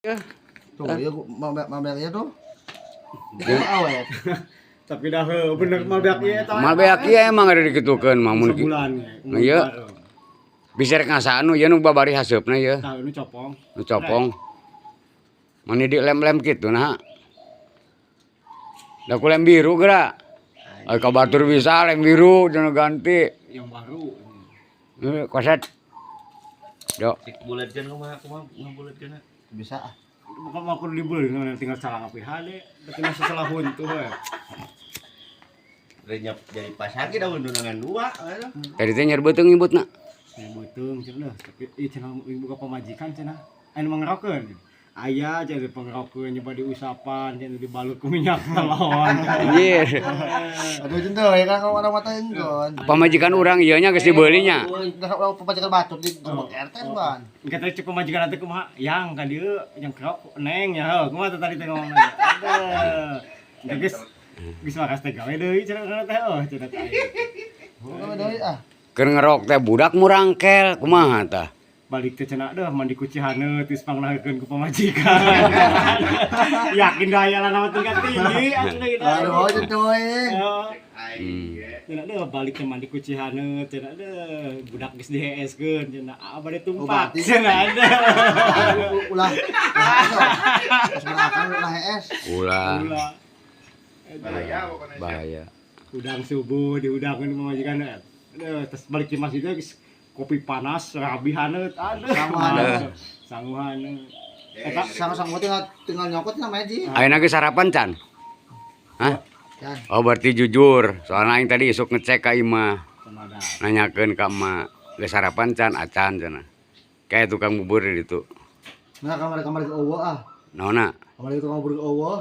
Ya. Tuh, ya mabelnya tuh. Ya. Awet. Tapi dah bener mabek ieu tah. Mabek ieu emang ada dikitukeun mah mun sebulan ieu. Bisa rek ngasaan nu ieu nu babari haseupna ieu. Tah nu copong. Nu copong. Mani di lem-lem kitu nah. Da ku lem biru geura. Ai ka batur bisa lem biru jangan ganti. Yang baru. Koset. Yo. Bulatkeun kumaha ngabulatkeun. Bisa ah. Bukan mau aku dibeli tinggal salah ngapi hade. Tinggal seselahun tuh we. Renyap jadi pasagi daun dengan dua. Tadi teh nyer beuteung nyebutna. Saya beuteung cenah, tapi ieu cenah buka pamajikan cenah. Anu mangerokeun. Aya jadi pengerokeun nyoba diusapan, jadi dibalut ku minyak telon. Anjir. Aduh jendeul ya kan orang mata enggon. Pamajikan urang ieu nya geus dibeuli nya. Udah pemajikan batur di gerbang RT ban. Engke teh cek pamajikan teh kumaha? Yang ka dieu yang kerok neng ya heuh. Kumaha tadi teh ngomong. Aduh. Geus makas teh gawe deui cenah teh heuh cenah teh. Oh, deui ah. Keur ngerok teh budak murangkel kumaha tah? Balik teh cenah deuh mandi kucihaneut geus pangnahkeun ku pamajikan. Yakin daya lah nama tingkat tinggi asli kita. Aduh, jendeul. Cenah deuh balik teh mandi kucihaneut cenah deuh budak geus diheeskeun cenah bade tumpak cenah deuh. Ulah. Sebenarnya ulah es. Ulah. Bahaya Bahaya. udang subuh diudangkeun pamajikan aduh terus balik ke masjid geus kopi panas rabihaneut aduh sanguhan eta Sama-sama tinggal nyokot namanya Ji. Ayeuna geus sarapan can? Hah? Can. Oh berarti jujur. Soalnya aing tadi isuk ngecek ka imah. Samada. Nanyakeun ka emak. Geus sarapan can? Acan cenah. Kayak tukang bubur di ditu. Nah, kamar ke eueuh ah. Naonna? Kamar ke tukang bubur eueuh.